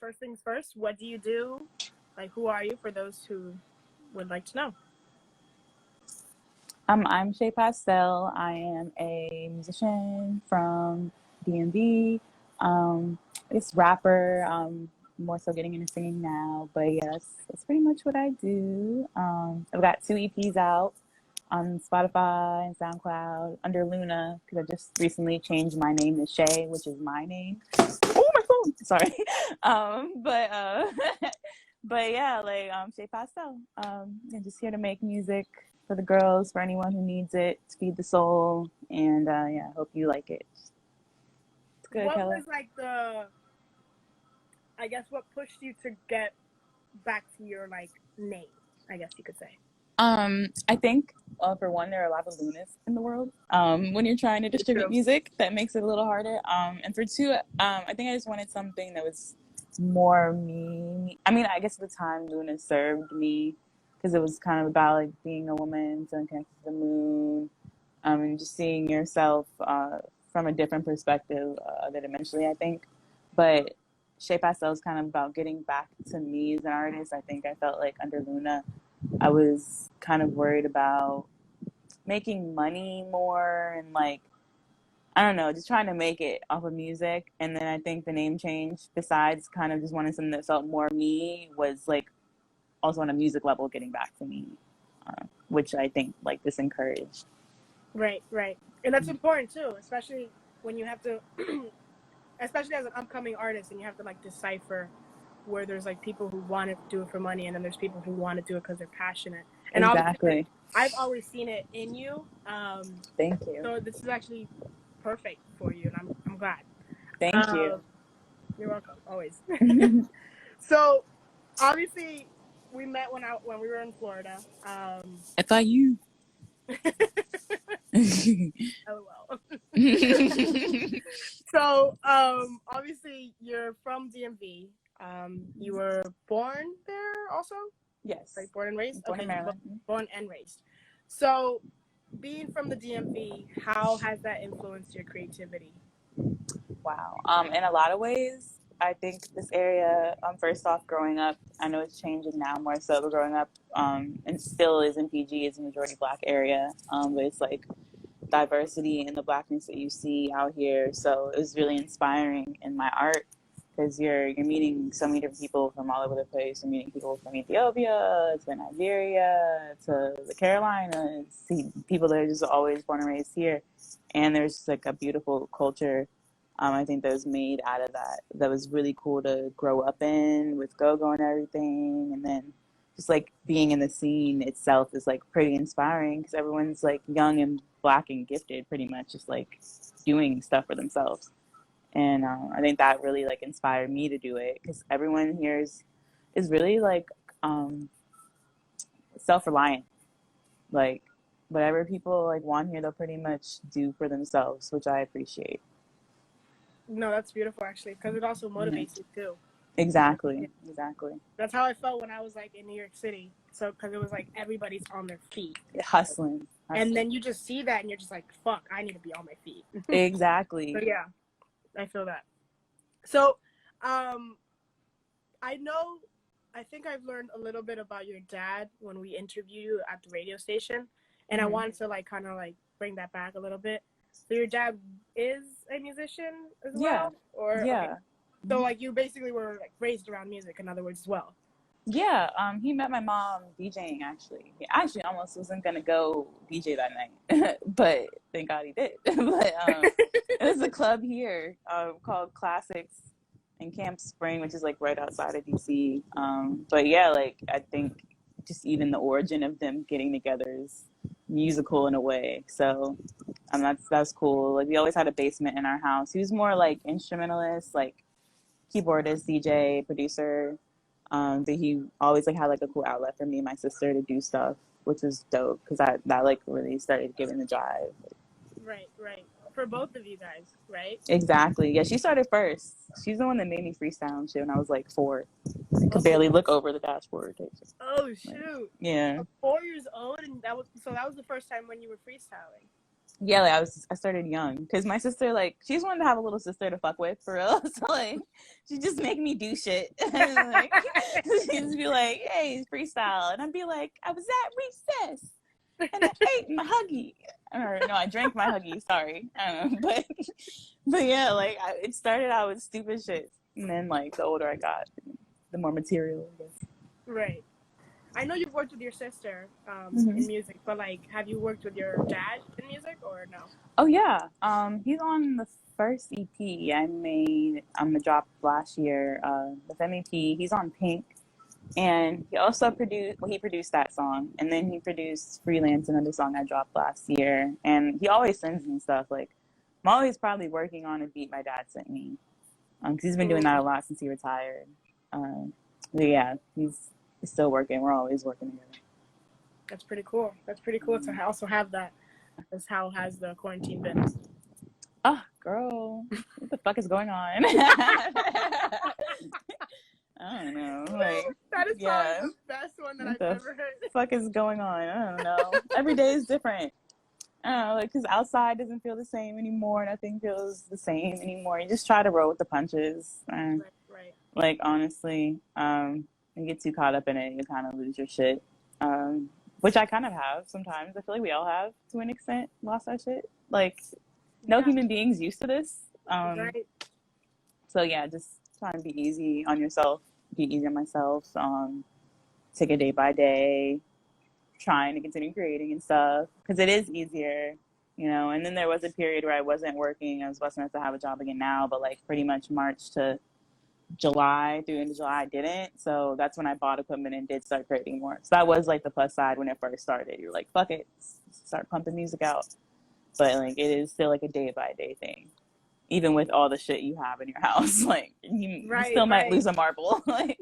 first things first, what do you do? Like, who are you for those who would like to know? I'm Shay Pastel. I am a musician from DMV. It's rapper. More so getting into singing now, but yes, that's pretty much what I do. I've got 2 EPs out on Spotify and SoundCloud under Luna because I just recently changed my name to Shay, which is my name. Oh, my phone! Sorry. But but yeah, like Shay Pastel. I'm just here to make music for the girls, for anyone who needs it, to feed the soul, and yeah, hope you like it. It's good, What Kelly. was like I guess what pushed you to get back to your like name, I guess you could say? I think, for one, there are a lot of Lunas in the world. When you're trying to distribute music, that makes it a little harder. And for two, I think I just wanted something that was more me. I mean, I guess at the time Luna served me because it was kind of about like being a woman, feeling connected to the moon, and just seeing yourself from a different perspective, other dimensionally, I think. But Shea Pastel is kind of about getting back to me as an artist. I think I felt like under Luna, I was kind of worried about making money more and like, I don't know, just trying to make it off of music. And then I think the name change, besides kind of just wanting something that felt more me, was like also on a music level getting back to me, which I think like this encouraged. Right. And that's important too, especially when you have to, especially as an upcoming artist and you have to like decipher where there's like people who want to do it for money and then there's people who want to do it because they're passionate. And exactly. I've always seen it in you. Thank you. So this is actually perfect for you, and I'm glad. Thank you. You're welcome, always. So obviously we met when we were in Florida. FIU. LOL. So obviously you're from DMV. You were born there also? Yes. Like born and raised? Born in Maryland. Born and raised. So being from the DMV, how has that influenced your creativity? Wow. In a lot of ways, I think this area, first off, growing up, I know it's changing now more so, but growing up, and still is in PG, is a majority Black area, but it's like diversity and the Blackness that you see out here. So it was really inspiring in my art because you're meeting so many different people from all over the place. You're meeting people from Ethiopia to Nigeria to the Carolinas, people that are just always born and raised here. And there's like a beautiful culture, I think, that was made out of that was really cool to grow up in with go-go and everything. And then just like being in the scene itself is like pretty inspiring because everyone's like young and Black and gifted, pretty much just like doing stuff for themselves. And I think that really like inspired me to do it because everyone here is really like self-reliant. Like whatever people like want here, they'll pretty much do for themselves, which I appreciate. No, that's beautiful actually because it also motivates you too. Exactly. That's how I felt when I was like in New York City. So because it was like everybody's on their feet, hustling. And then you just see that and you're just like, fuck, I need to be on my feet. Exactly. So yeah, I feel that. So I think I've learned a little bit about your dad when we interviewed you at the radio station, and I wanted to like kind of like bring that back a little bit. So your dad is a musician as well? Or yeah. Okay. So like you basically were like raised around music, in other words, as well. Yeah, he met my mom DJing actually. He actually almost wasn't gonna go DJ that night, but thank God he did. But it was a club here called Classics in Camp Spring, which is like right outside of DC. But yeah, like I think just even the origin of them getting together is musical in a way. So that's cool. Like we always had a basement in our house. He was more like instrumentalist, like keyboardist, DJ, producer. But he always like had like a cool outlet for me and my sister to do stuff, which was dope because that like really started giving the drive. Right. For both of you guys, right? Exactly. Yeah, she started first. She's the one that made me freestyle and shit when I was like 4. I could barely look over the dashboard. Oh shoot! Yeah. 4 years old, and that was the first time when you were freestyling. Yeah, like I started young because my sister, like, she's wanted to have a little sister to fuck with for real. So like, she just make me do shit. And, like, she'd just be like, "Hey, freestyle," and I'd be like, "I was at recess and I ate my Huggy." Or no, I drank my Huggy. Sorry, but yeah, like it started out with stupid shit, and then like the older I got, the more material, I guess. Right. I know you've worked with your sister in Mm-hmm. music, but like, have you worked with your dad in music or no? Oh yeah, he's on the first EP I made. The drop last year. The MEP. He's on Pink, and he also produced. Well, he produced that song, and then he produced Freelance, another song I dropped last year. And he always sends me stuff. Like, I'm always probably working on a beat my dad sent me. 'Cause he's been doing Ooh, that a lot since he retired. But yeah, he's still working. We're always working together. that's pretty cool. That's pretty cool to also have that. As how has the quarantine been? Oh, girl, what the fuck is going on? I don't know. Like, That is probably yeah, the best one that what I've the ever heard. fuck is going on? I don't know. Every day is different. I don't know, like, because outside doesn't feel the same anymore. Nothing feels the same anymore. You just try to roll with the punches. Right, right. Like, honestly, you get too caught up in it, you kind of lose your shit. Which I kind of have sometimes. I feel like we all have, to an extent, lost our shit. Like, no Yeah, human being's used to this. right. So yeah, just trying to be easy on yourself, be easy on myself. Take it day by day, trying to continue creating and stuff because it is easier, you know. And then there was a period where I wasn't working. I was blessed enough to have a job again now, but like pretty much March to July through into July, I didn't. So that's when I bought equipment and did start creating more. So that was like the plus side when it first started. You're like, fuck it, start pumping music out. But like it is still like a day by day thing. Even with all the shit you have in your house, like you Right, still might right. lose a marble. Like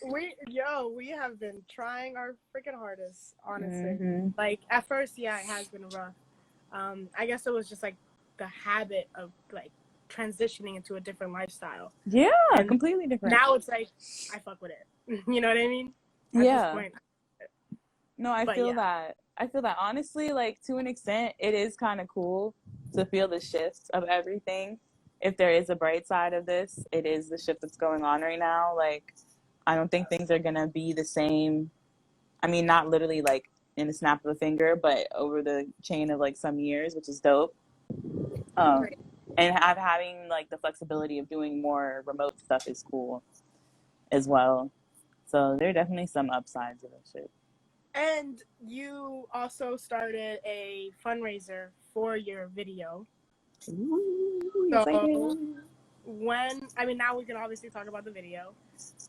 We have been trying our freaking hardest, honestly. mm-hmm. Like at first, yeah, it has been rough. I guess it was just like the habit of like transitioning into a different lifestyle. Yeah, And completely different. now it's like I fuck with it. You know what I mean? At this Yeah. point. No, I But feel yeah. that. I feel that honestly, like to an extent, it is kind of cool to feel the shift of everything. If there is a bright side of this, it is the shift that's going on right now. Like, I don't think things are gonna be the same. I mean, not literally like in a snap of a finger, but over the chain of like some years, which is dope. Um, Right. and having like the flexibility of doing more remote stuff is cool as well. So there are definitely some upsides of that shit. And you also started a fundraiser for your video. Ooh, yes, I So did. now we can obviously talk about the video.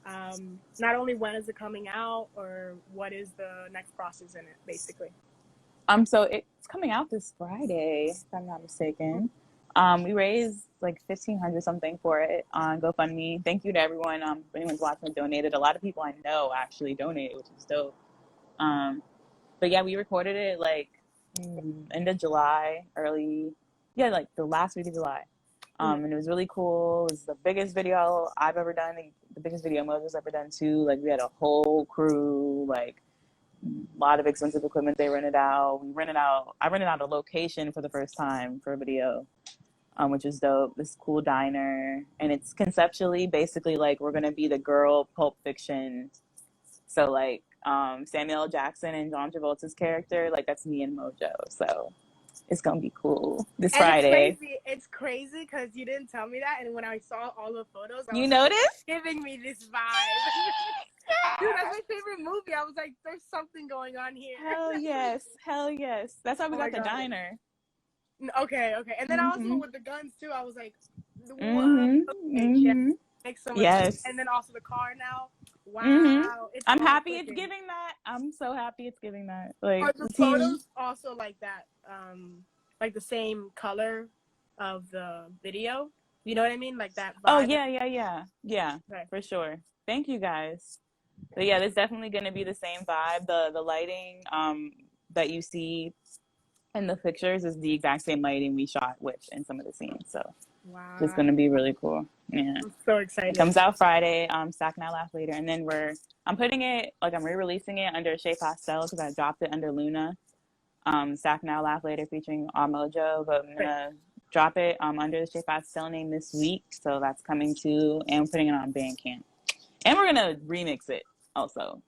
Not only when is it coming out or what is the next process in it, basically. So it's coming out this Friday, if I'm not mistaken. We raised like 1,500 something for it on GoFundMe. Thank you to everyone. If anyone's watching donated. A lot of people I know actually donated, which is dope. But yeah, we recorded it like end of July, like the last week of July. And it was really cool. It was the biggest video I've ever done. The biggest video Mojo's ever done too. Like we had a whole crew, like a lot of expensive equipment they rented out. I rented out a location for the first time for a video, which is dope. This cool diner. And it's conceptually basically like we're gonna be the girl Pulp Fiction. So like Samuel L. Jackson and John Travolta's character, like that's me and Mojo. So it's gonna be cool this And Friday. it's crazy because you didn't tell me that, and when I saw all the photos, I You was like, noticed? it's giving me this vibe. Dude, that's my favorite movie. I was like, there's something going on here. Hell yes. That's how we got the diner. Okay. And then also with the guns too, I was like, what? Okay, yeah, makes so much sense. And then also the car now. Wow. I'm happy it's giving that. I'm so happy it's giving that. Like are the photos also like that? Like the same color of the video? You know what I mean? Like that vibe. Oh yeah. Right. For sure. Thank you guys. But yeah, there's definitely gonna be the same vibe. The lighting that you see in the pictures is the exact same lighting we shot with in some of the scenes. So wow, it's gonna be really cool. Yeah. I'm so excited. It comes out Friday. Stack Now Laugh Later, and then I'm putting it like I'm re-releasing it under Shay Pastel because I dropped it under Luna. Stack Now Laugh Later featuring Odd Mojo, but I'm gonna drop it under the Shay Pastel name this week, so that's coming too, and I'm putting it on Bandcamp, and we're gonna remix it also.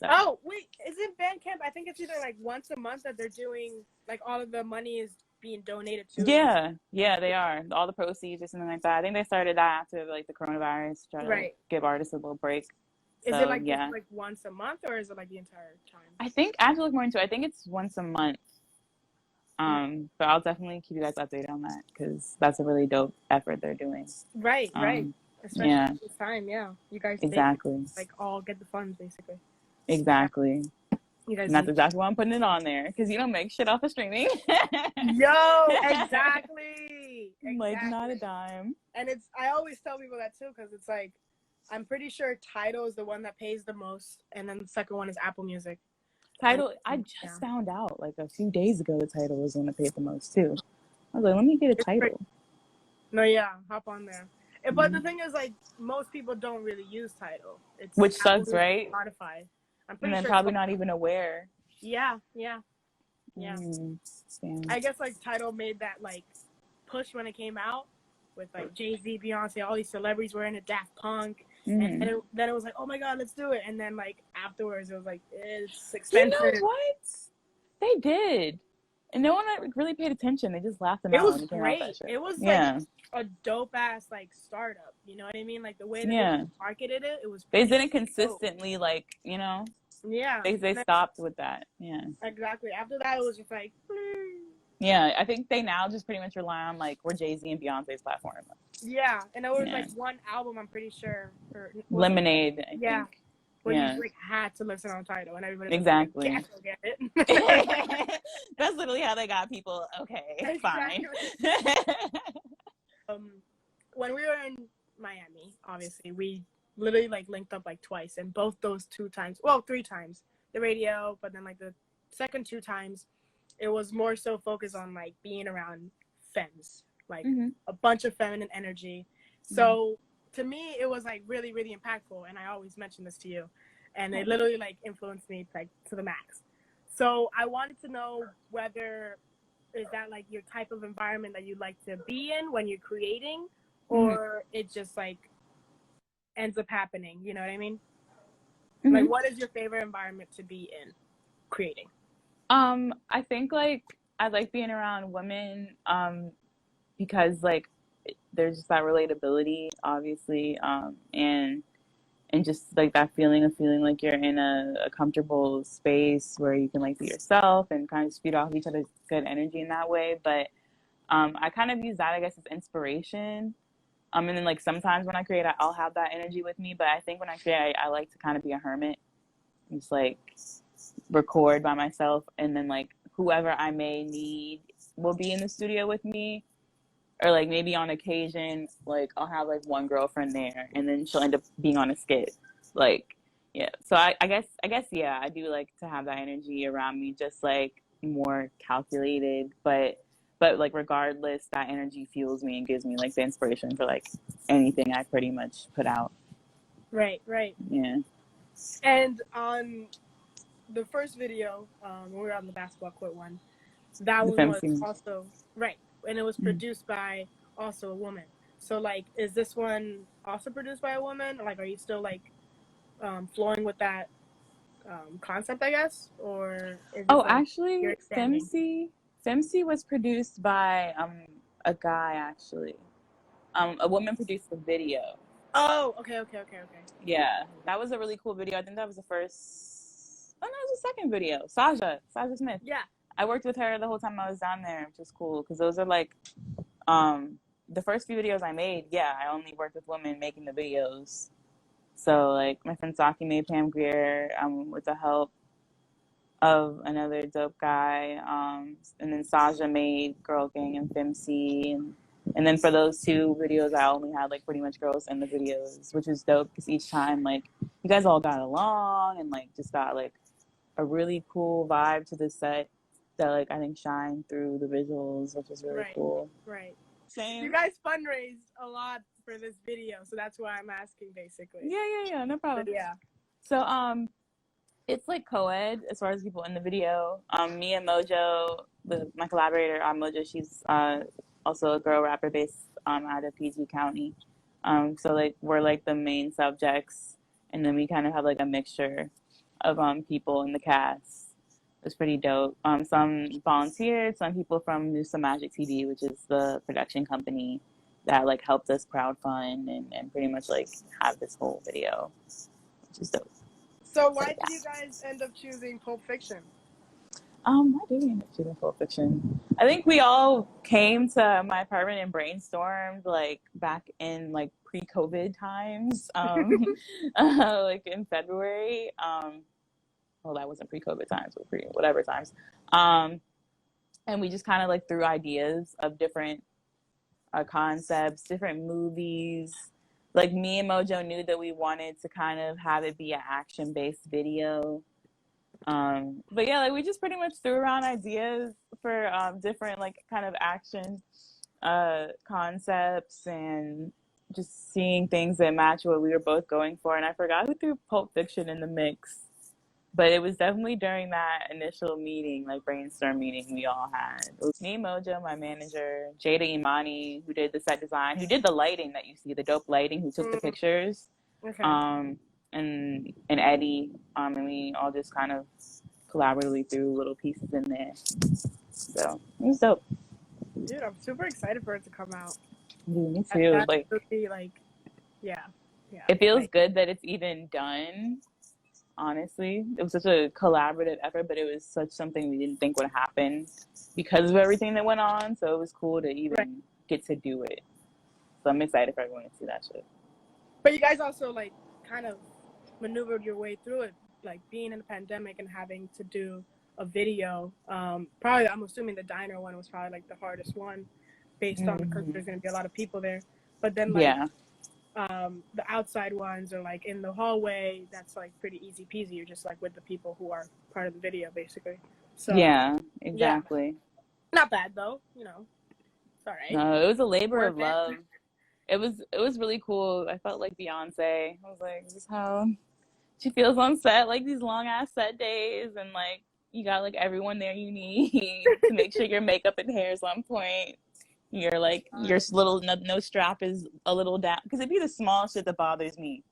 So. Oh wait, is it Bandcamp? I think it's either like once a month that they're doing, like all of the money is being donated to. Yeah, they are. All the proceeds or something like that. I think they started that after like the coronavirus, try to give artists a little break. Is so, it like yeah. just like once a month, or is it like the entire time? I think I have to look more into it. I think it's once a month. But I'll definitely keep you guys updated on that because that's a really dope effort they're doing. Right. Especially at this time, you guys exactly like all get the funds basically. Exactly. You guys and that's exactly why I'm putting it on there because you don't make shit off of streaming. Exactly. Like not a dime. And I always tell people that too because it's like I'm pretty sure Tidal is the one that pays the most, and then the second one is Apple Music. Tidal, I just found out like a few days ago the Tidal was the one that paid the most too. I was like, let me get a Tidal. No, hop on there. But the thing is, like, most people don't really use Tidal. Which sucks, right? Spotify. I'm pretty sure probably not even aware. Yeah. I guess like Tidal made that like push when it came out with like Jay-Z, Beyonce, all these celebrities were in it, Daft Punk, and then it was like, oh my god, let's do it. And then like afterwards, it was like it's expensive. You know what? They did. And no one really paid attention. They just laughed them out. It was great. It was like a dope ass like startup. You know what I mean? Like the way that they marketed it, it was. They didn't consistently like They stopped with that. Yeah. Exactly. After that, it was just like. Yeah, I think they now just pretty much rely on like we're Jay-Z and Beyonce's platform. Yeah, and there was like one album I'm pretty sure. Lemonade. I think. Where you like had to listen on Tidal, and everybody exactly. Was like, get it. That's literally how they got people. Okay, fine. When we were in Miami, obviously we literally like linked up like twice, and both those 3 times, the radio, but then like the second 2 times, it was more so focused on like being around femmes, like a bunch of feminine energy. So. To me, it was like really, really impactful, and I always mention this to you, and it literally like influenced me like to the max. So I wanted to know whether is that like your type of environment that you like to be in when you're creating, or it just like ends up happening. You know what I mean? Like, what is your favorite environment to be in creating? I think like I like being around women, because like. There's just that relatability, obviously, and just like that feeling like you're in a comfortable space where you can like be yourself and kind of feed off each other's good energy in that way. But I kind of use that, I guess, as inspiration. And then like sometimes when I create, I'll have that energy with me. But I think when I create, I like to kind of be a hermit, just like record by myself, and then like whoever I may need will be in the studio with me. Or like maybe on occasion, like I'll have like one girlfriend there, and then she'll end up being on a skit. Like, yeah. So I guess yeah, I do like to have that energy around me, just like more calculated, but like regardless, that energy fuels me and gives me like the inspiration for like anything I pretty much put out. Right. Yeah. And on the first video, when we were on the basketball court one, that one was also and it was produced by also a woman. So like, is this one also produced by a woman? Like, are you still like flowing with that concept, I guess, or is it actually Femc was produced by a guy, actually. A woman produced the video. Oh, okay. Yeah, that was a really cool video. I think that was the first. Oh no, it was the second video. Saja Smith. Yeah, I worked with her the whole time I was down there, which was cool because those are like the first few videos I made. Yeah, I only worked with women making the videos. So like my friend Saki made Pam Grier with the help of another dope guy, and then Saja made Girl Gang and Femc, and then for those 2 videos I only had like pretty much girls in the videos, which was dope because each time like you guys all got along and like just got like a really cool vibe to the set that like I think shined through the visuals, which is really cool. Right. Same. You guys fundraised a lot for this video, so that's why I'm asking basically. Yeah, no problem. But yeah. So It's like co-ed as far as people in the video. Me and Mojo, my collaborator on Mojo, she's also a girl rapper based out of PG County. So like we're like the main subjects, and then we kind of have like a mixture of people in the cast. It was pretty dope. Some volunteered, some people from New Some Magic TV, which is the production company that like helped us crowdfund and pretty much like have this whole video, which is dope. So So why did yeah. you guys end up choosing Pulp Fiction? Why did we end up shooting Pulp Fiction? I think we all came to my apartment and brainstormed like back in like pre-COVID times, like in February. Well, that wasn't pre-COVID times, but whatever times. Um, and we just kind of like threw ideas of different concepts, different movies. Like me and Mojo knew that we wanted to kind of have it be an action-based video. But yeah, like we just pretty much threw around ideas for different like kind of action concepts and just seeing things that match what we were both going for. And I forgot who threw Pulp Fiction in the mix, but it was definitely during that initial meeting, like brainstorm meeting we all had. It was me, Mojo, my manager, Jada Imani, who did the set design, who did the lighting that you see, the dope lighting, who took the pictures. Okay. And Eddie, and we all just kind of collaboratively threw little pieces in there. So it was dope. Dude, I'm super excited for it to come out. Dude, me too. That Like would be like, yeah. it feels Like, good that it's even done. Honestly, it was such a collaborative effort, but it was such something we didn't think would happen because of everything that went on. So it was cool to even right. get to do it. So I'm excited for everyone to see that shit. But you guys also like kind of maneuvered your way through it, like being in the pandemic and having to do a video. Probably, I'm assuming the diner one was probably like the hardest one, based on because there's going to be a lot of people there. But then like Yeah. the outside ones are like in the hallway. That's like pretty easy peasy. You're just like with the people who are part of the video, basically. So Yeah, exactly. Yeah. Not bad though. You know, it's all right. No, it was a labor Worth of it. love. It was really cool. I felt like Beyonce. I was like, this is how she feels on set, like these long ass set days, and like you got like everyone there you need to make sure your makeup and hair is on point. You're like your little no strap is a little down because it'd be the small shit that bothers me.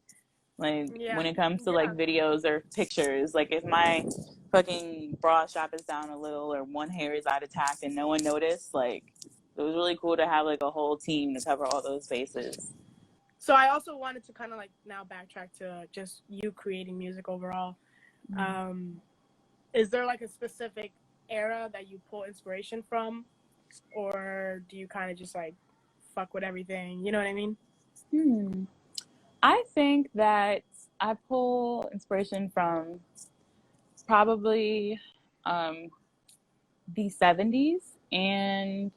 Like Yeah. when it comes to like videos or pictures, like if my fucking bra strap is down a little or one hair is out of tact and no one noticed, like it was really cool to have like a whole team to cover all those bases. So I also wanted to kind of like now backtrack to just you creating music overall. Is there like a specific era that you pull inspiration from, or do you kind of just like fuck with everything? You know what I mean? I think that I pull inspiration from probably the 70s and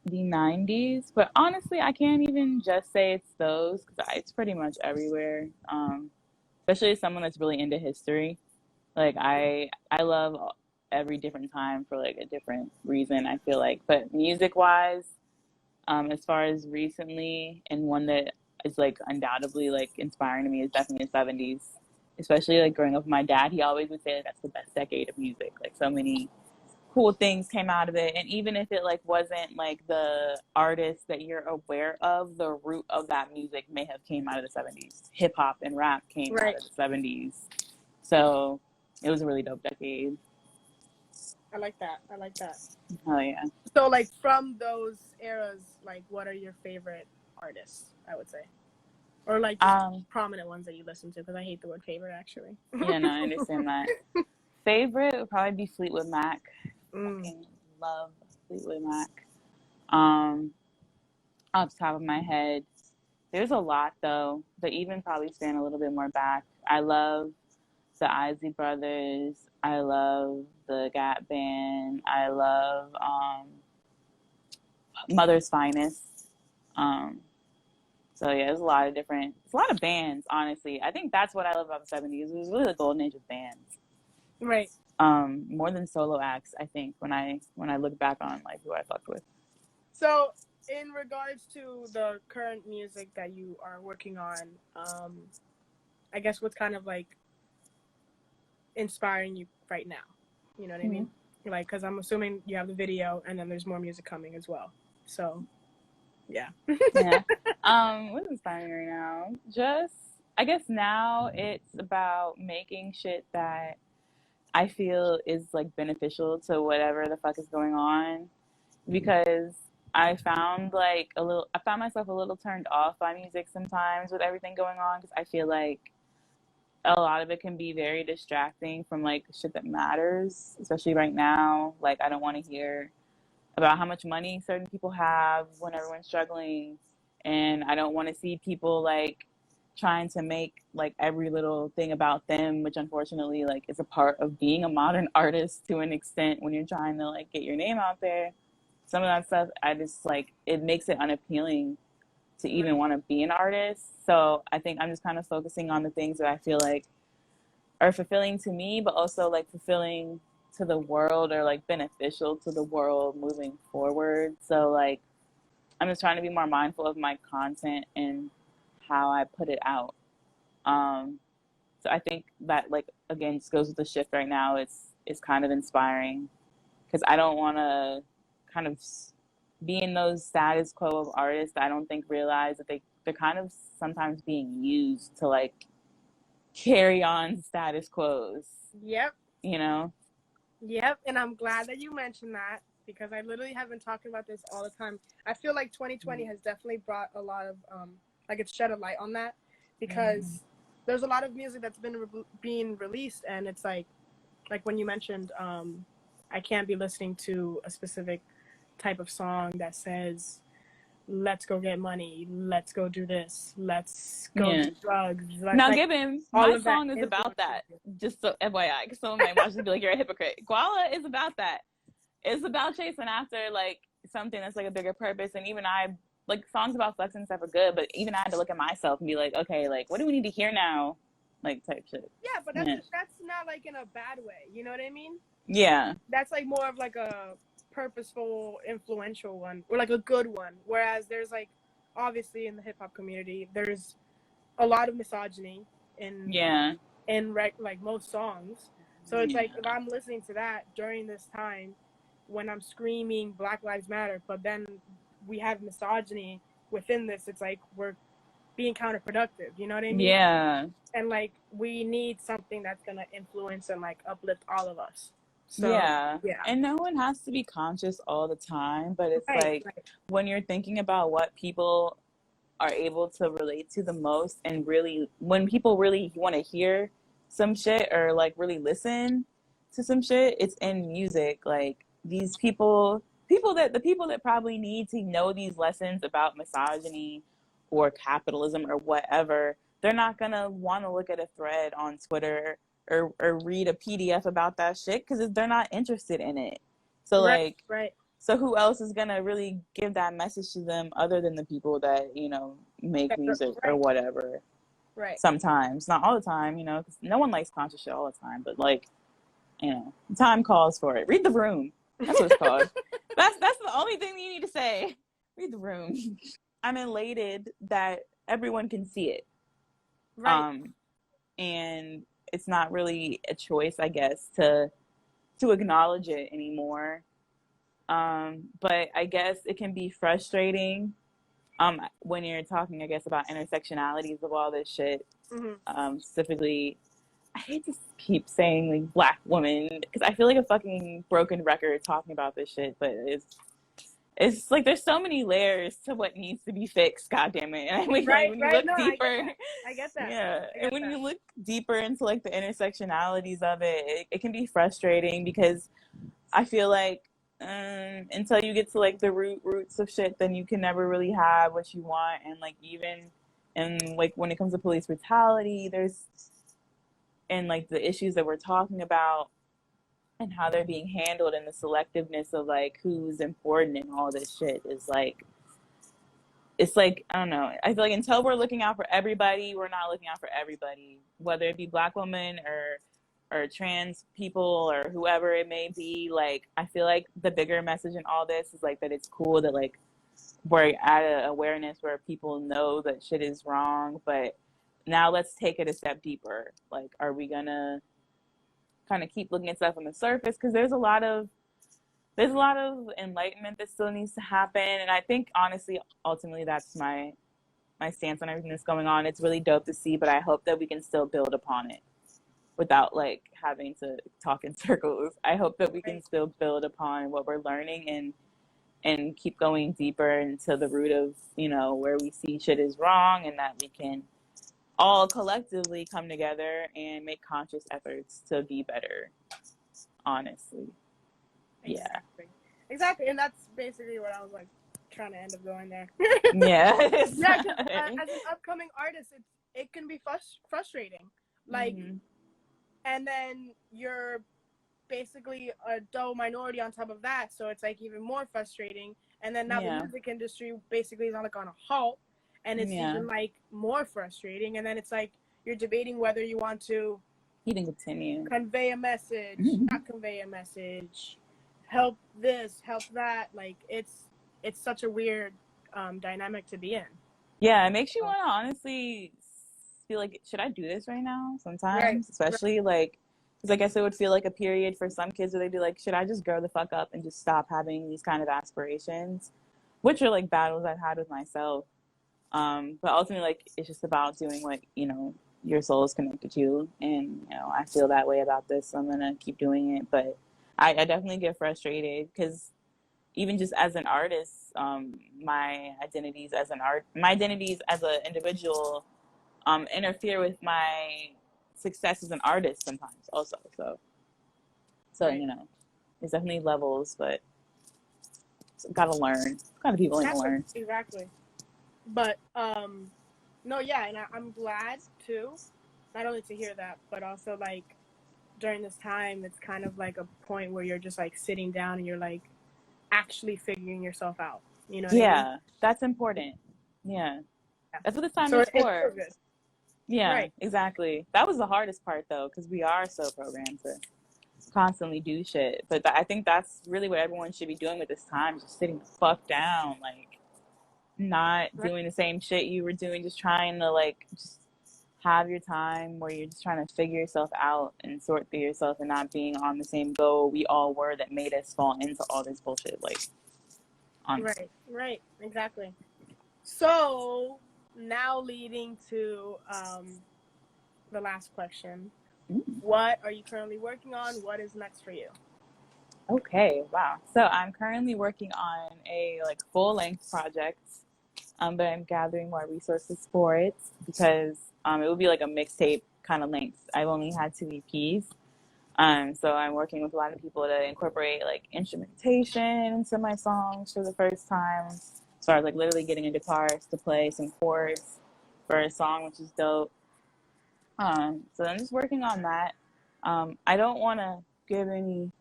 the 90s, but honestly, I can't even just say it's those because it's pretty much everywhere. Especially as someone that's really into history. Like I love every different time for like a different reason, I feel like. But music wise, as far as recently, and one that is like undoubtedly like inspiring to me is definitely the 70s. Especially like growing up with my dad, he always would say that that's the best decade of music. Like so many cool things came out of it, and even if it like wasn't like the artist that you're aware of, the root of that music may have came out of the 70s. Hip hop and rap came out of the 70s. So it was a really dope decade. I like that. Oh yeah. So like from those eras, like what are your favorite artists, I would say? Or like just prominent ones that you listen to, because I hate the word favorite actually. Yeah, no, I understand that. Favorite would probably be Fleetwood Mac. Fucking love Fleetwood Mac. Off the top of my head, there's a lot though, but even probably span a little bit more back. I love the Isley Brothers. I love the Gap Band. I love Mother's Finest. So yeah, there's a lot of bands, honestly. I think that's what I love about the 70s. It was really the golden age of bands. Right. More than solo acts, I think, when I look back on like who I fucked with. So in regards to the current music that you are working on, I guess what's kind of like inspiring you right now? You know what I mean? Like, because I'm assuming you have the video and then there's more music coming as well. So, yeah. Yeah. What's inspiring right now? Just, I guess now it's about making shit that I feel is like beneficial to whatever the fuck is going on, because I found myself a little turned off by music sometimes with everything going on, because I feel like a lot of it can be very distracting from like shit that matters, especially right now. Like, I don't want to hear about how much money certain people have when everyone's struggling, and I don't want to see people like trying to make like every little thing about them, which unfortunately like is a part of being a modern artist to an extent when you're trying to like get your name out there. Some of that stuff, I just like, it makes it unappealing to even want to be an artist. So I think I'm just kind of focusing on the things that I feel like are fulfilling to me, but also like fulfilling to the world, or like beneficial to the world moving forward. So like, I'm just trying to be more mindful of my content and how I put it out. So I think that, like, again, just goes with the shift right now. It's kind of inspiring, because I don't want to kind of be in those status quo of artists that I don't think realize that they're kind of sometimes being used to like carry on status quos. Yep. You know? Yep. And I'm glad that you mentioned that, because I literally have been talking about this all the time. I feel like 2020 has definitely brought a lot of, like, it's shed a light on that, because there's a lot of music that's been being released, and it's like when you mentioned, I can't be listening to a specific type of song that says, let's go get money, let's go do this, let's go do drugs. Now, like, Gibbon, my song is about that. Just so FYI, because someone might watch this and be like, you're a hypocrite. Guala is about that. It's about chasing after like something that's like a bigger purpose. And even I, like, songs about flexing and stuff are good, but even I had to look at myself and be like, okay, like, what do we need to hear now? Like, type shit. Yeah, but that's not like in a bad way. You know what I mean? Yeah. That's like more of like a purposeful, influential one, or like a good one. Whereas there's like, obviously in the hip hop community, there's a lot of misogyny in like most songs. So it's like, if I'm listening to that during this time when I'm screaming Black Lives Matter, but then we have misogyny within this, it's like we're being counterproductive. You know what I mean? Yeah. And like, we need something that's gonna influence and like uplift all of us. So, yeah. And no one has to be conscious all the time, but it's when you're thinking about what people are able to relate to the most, and really when people really want to hear some shit or like really listen to some shit, it's in music. Like, these people that probably need to know these lessons about misogyny or capitalism or whatever, they're not gonna want to look at a thread on Twitter or read a PDF about that shit, because they're not interested in it. So so who else is gonna really give that message to them other than the people that, you know, make music or whatever? Sometimes, not all the time, you know, because no one likes conscious shit all the time. But like, you know, time calls for it. Read the room. That's what it's called. That's the only thing you need to say. Read the room. I'm elated that everyone can see it. And it's not really a choice, I guess, to acknowledge it anymore. But I guess it can be frustrating when you're talking, I guess, about intersectionalities of all this shit. Specifically, I hate to keep saying like Black woman, because I feel like a fucking broken record talking about this shit, but it's like there's so many layers to what needs to be fixed. God damn it! And when you look deeper, I get that. Yeah, and when you look deeper into like the intersectionalities of it, it can be frustrating, because I feel like until you get to like the roots of shit, then you can never really have what you want. And like, even and like when it comes to police brutality, and like the issues that we're talking about and how they're being handled, and the selectiveness of like who's important in all this shit is like, it's like, I don't know. I feel like until we're looking out for everybody, we're not looking out for everybody, whether it be Black women or trans people or whoever it may be. Like, I feel like the bigger message in all this is like that it's cool that like we're at an awareness where people know that shit is wrong, but now let's take it a step deeper. Like, are we gonna kind of keep looking at stuff on the surface, because there's a lot of enlightenment that still needs to happen. And I think honestly, ultimately, that's my stance on everything that's going on. It's really dope to see, but I hope that we can still build upon it without like having to talk in circles. I hope that we can still build upon what we're learning and keep going deeper into the root of, you know, where we see shit is wrong, and that we can all collectively come together and make conscious efforts to be better, honestly. Exactly. And that's basically what I was like trying to end up going there. Yeah. Yeah, because as an upcoming artist, it can be frustrating. Like, and then you're basically a dull minority on top of that, so it's like even more frustrating. And then now the music industry basically is on like on a halt, and it's even like more frustrating. And then it's like you're debating whether you want to even continue convey a message, not convey a message, help this, help that. Like it's such a weird dynamic to be in. Yeah, it makes you want to honestly feel like, should I do this right now? Sometimes, especially like, because I guess it would feel like a period for some kids where they'd be like, should I just grow the fuck up and just stop having these kind of aspirations? Which are like battles I've had with myself. But ultimately, like, it's just about doing what, you know, your soul is connected to. And, you know, I feel that way about this, so I'm going to keep doing it. But I definitely get frustrated because even just as an artist, my identities as an individual interfere with my success as an artist sometimes also. So you know, there's definitely levels, but gotta learn. Gotta be willing to learn. Exactly. But no, yeah, and I'm glad too, not only to hear that, but also like during this time, it's kind of like a point where you're just like sitting down and you're like actually figuring yourself out. You know what I mean? That's important. Yeah. That's what this time is for. It's good. Yeah, exactly. That was the hardest part though, because we are so programmed to constantly do shit. But I think that's really what everyone should be doing with this time, just sitting the fuck down, like not doing the same shit you were doing, just trying to like just have your time where you're just trying to figure yourself out and sort through yourself, and not being on the same goal we all were that made us fall into all this bullshit. Like, honestly. Right, exactly. So now leading to the last question. What are you currently working on? What is next for you? Okay, wow. So I'm currently working on a like full-length project, but I'm gathering more resources for it because it would be like a mixtape kind of length. I've only had 2 EPs. So I'm working with a lot of people to incorporate like instrumentation into my songs for the first time. As far as like literally getting a guitarist to play some chords for a song, which is dope. So I'm just working on that. I don't want to give any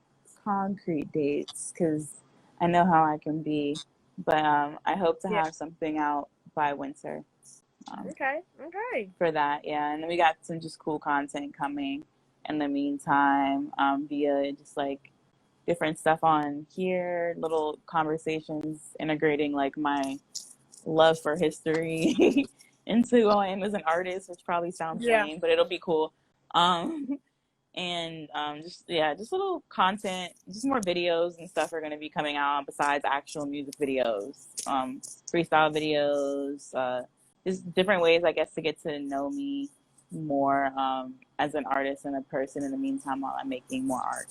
concrete dates because I know how I can be, but I hope to have something out by winter. Okay. For that, yeah. And then we got some just cool content coming in the meantime, via just like different stuff on here, little conversations integrating like my love for history into who I am as an artist, which probably sounds lame, but it'll be cool. And just little content, just more videos and stuff are going to be coming out besides actual music videos, freestyle videos, just different ways, I guess, to get to know me more as an artist and a person in the meantime while I'm making more art.